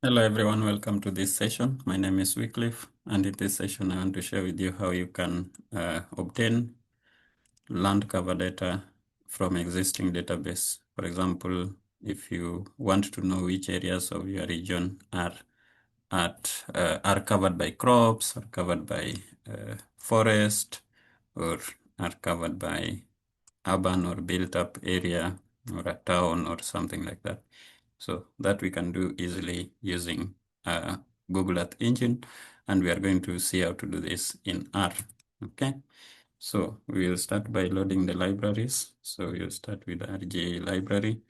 Hello everyone, welcome to this session. My name is Wycliffe, and in this session I want to share with you how you can obtain land cover data from existing database. For example, if you want to know which areas of your region are covered by crops, are covered by forest, or are covered by urban or built up area or a town or something like that. So that we can do easily using Google Earth Engine, and we are going to see how to do this in R. Okay, so we will start by loading the libraries. So we'll start with RGA library,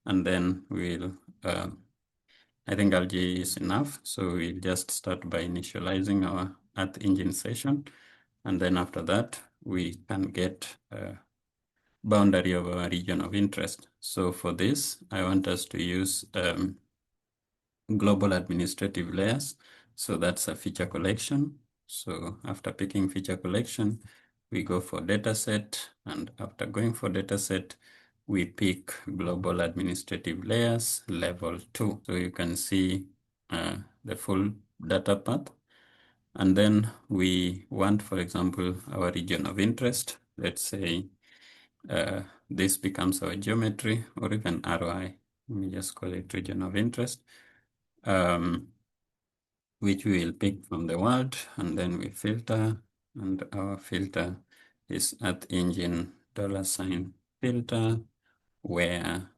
and then we'll, I think RGA is enough. So we'll just start by initializing our Earth Engine session. And then after that, we can get boundary of our region of interest. So for this, I want us to use global administrative layers. So that's a feature collection. So after picking feature collection, we go for dataset. And after going for dataset, we pick global administrative layers level 2. So you can see the full data path. And then we want, for example, our region of interest. Let's say this becomes our geometry or even ROI. Let me just call it region of interest, which we will pick from the world, and then we filter, and our filter is Earth Engine $filter, where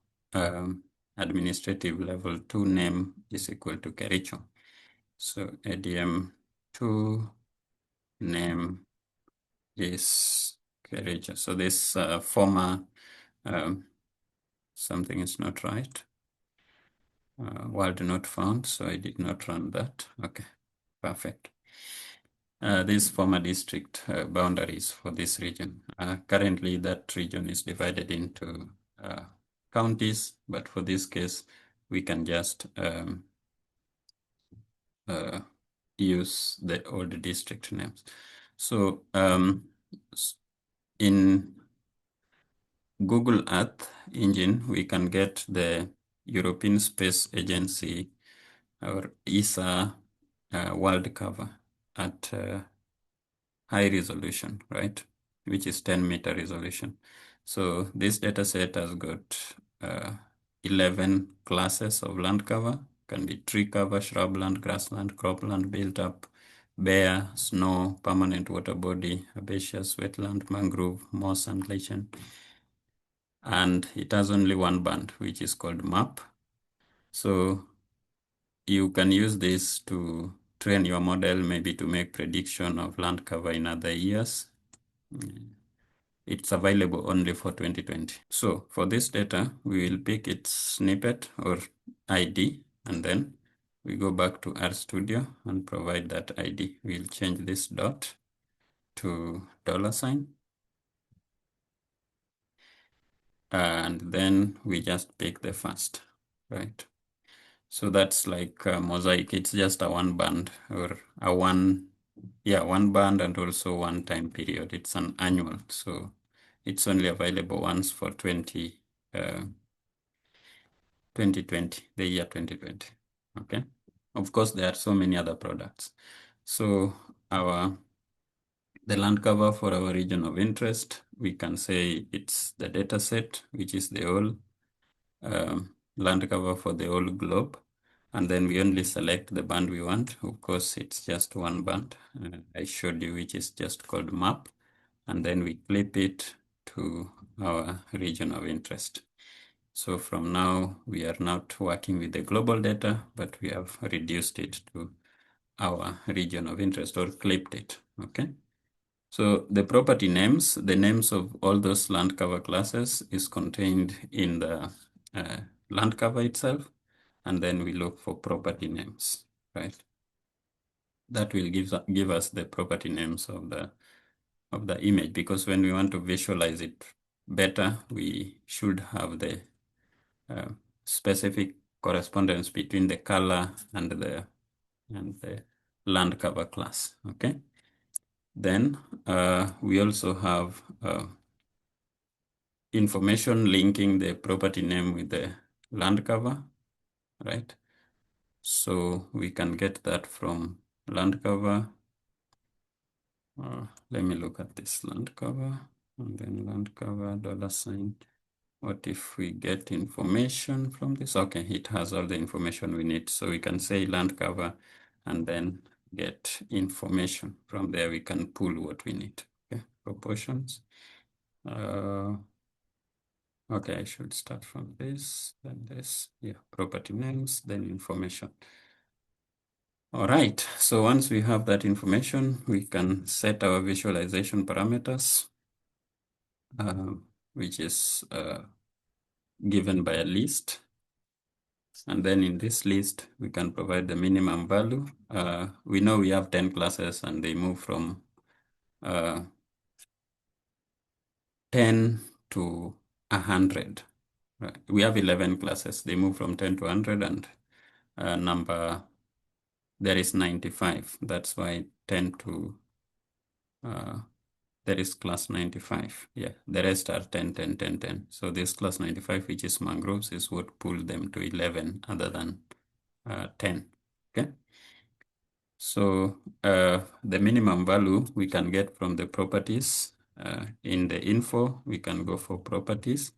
administrative level 2 name is equal to Kericho. So ADM2 name is Kericho. So this former something is not right. World not found, so I did not run that. Okay, perfect. These former district boundaries for this region. Currently, that region is divided into counties, but for this case, we can just use the old district names. So in Google Earth Engine, we can get the European Space Agency or ESA world cover at high resolution, right? Which is 10-meter resolution. So this data set has got 11 classes of land cover. Can be tree cover, shrubland, grassland, cropland, built up, bare, snow, permanent water body, herbaceous, wetland, mangrove, moss, and lichen. And it has only one band, which is called map. So you can use this to train your model, maybe to make prediction of land cover in other years. It's available only for 2020. So for this data, we will pick its snippet or ID, and then we go back to RStudio and provide that ID. We'll change this dot to $. And then we just pick the first, right? So that's like a mosaic. It's just a one band or a one band and also one time period. It's an annual. So it's only available once for 2020, the year 2020. Okay. Of course, there are so many other products. So the land cover for our region of interest, we can say it's the data set, which is the whole land cover for the whole globe. And then we only select the band we want. Of course, it's just one band. I showed you, which is just called map. And then we clip it to our region of interest. So from now, we are not working with the global data, but we have reduced it to our region of interest or clipped it, okay? So the property names, the names of all those land cover classes is contained in the land cover itself. And then we look for property names, right? That will give us the property names of the image, because when we want to visualize it better, we should have the specific correspondence between the color and the land cover class, okay? Then we also have information linking the property name with the land cover, right? So we can get that from land cover. Let me look at this land cover, and then land cover $. What if we get information from this? Okay, it has all the information we need. So we can say land cover and then get information. From there, we can pull what we need. Okay, proportions. Okay, I should start from this, then this. Yeah, property names, then information. All right, so once we have that information, we can set our visualization parameters, which is given by a list. And then in this list, we can provide the minimum value. We know we have 10 classes and they move from 10 to 100. Right. We have 11 classes. They move from 10 to 100 and number, there is 95. That's why 10 to, there is class 95. Yeah, the rest are 10, 10, 10, 10. So this class 95, which is mangroves, is what pulled them to 11 other than 10. Okay. So the minimum value we can get from the properties. In the info, we can go for properties.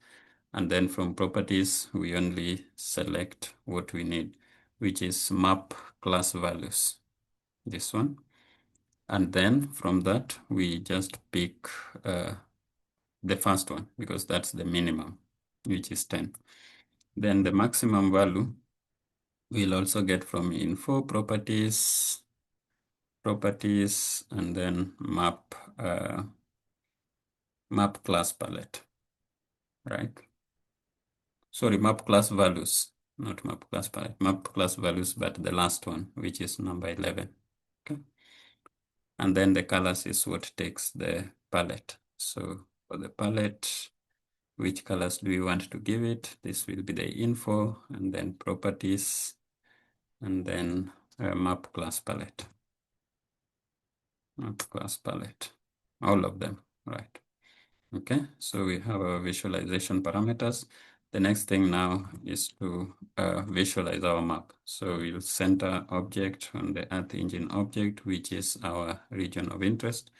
And then from properties, we only select what we need, which is map class values, this one. And then from that, we just pick the first one because that's the minimum, which is 10. Then the maximum value we'll also get from info properties, and then map class palette, right? Sorry, map class values, not map class palette, map class values, but the last one, which is number 11. Okay. And then the colors is what takes the palette. So for the palette, which colors do we want to give it? This will be the info and then properties and then map class palette. Map class palette, all of them, right? Okay, so we have our visualization parameters. The next thing now is to visualize our map. So we'll center object on the Earth Engine object, which is our region of interest,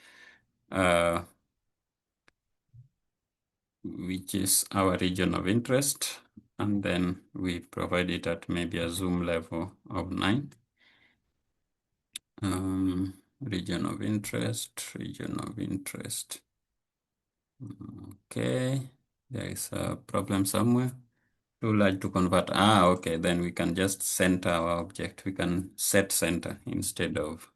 And then we provide it at maybe a zoom level of 9. Region of interest. Okay, there is a problem somewhere. Too large to convert. Okay, then we can just center our object. We can set center instead of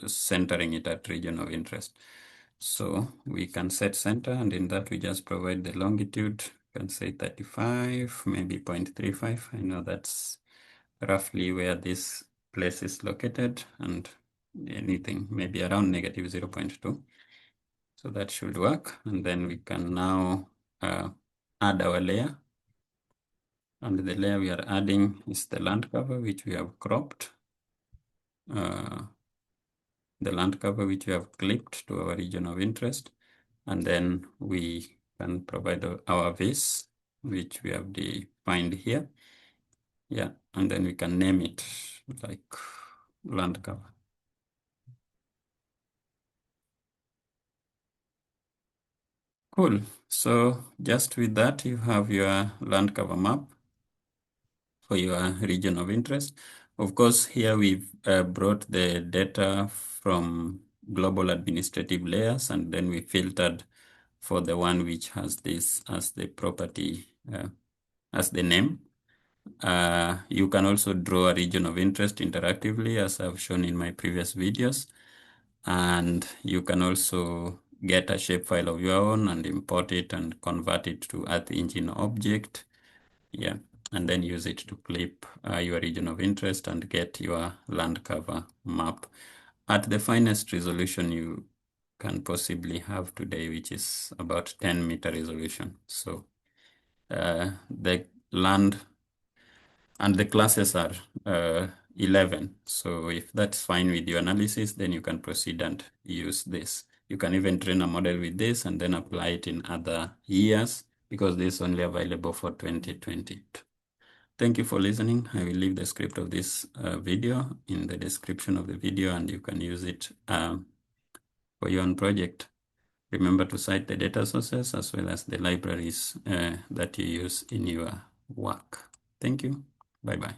centering it at region of interest. So we can set center, and in that we just provide the longitude. You can say 35, maybe 0.35. I know that's roughly where this place is located, and anything maybe around negative 0.2. So that should work. And then we can now add our layer. And the layer we are adding is the land cover, which we have cropped. The land cover, which we have clipped to our region of interest. And then we can provide our vis, which we have defined here. Yeah, and then we can name it like land cover. Cool. So just with that, you have your land cover map for your region of interest. Of course, here we've brought the data from global administrative layers, and then we filtered for the one which has this as the property, as the name. You can also draw a region of interest interactively, as I've shown in my previous videos. And you can also get a shapefile of your own and import it and convert it to Earth Engine object. Yeah, and then use it to clip your region of interest and get your land cover map at the finest resolution you can possibly have today, which is about 10-meter resolution. So the land and the classes are 11. So if that's fine with your analysis, then you can proceed and use this. You can even train a model with this and then apply it in other years, because this is only available for 2020. Thank you for listening. I will leave the script of this video in the description of the video, and you can use it for your own project. Remember to cite the data sources as well as the libraries that you use in your work. Thank you. Bye-bye.